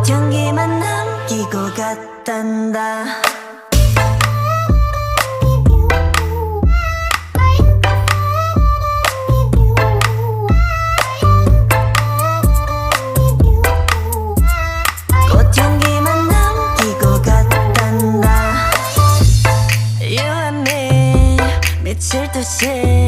꽃향기만 남기고 갔단다. 꽃향기만 남기고 갔단다. You and me 미칠 듯이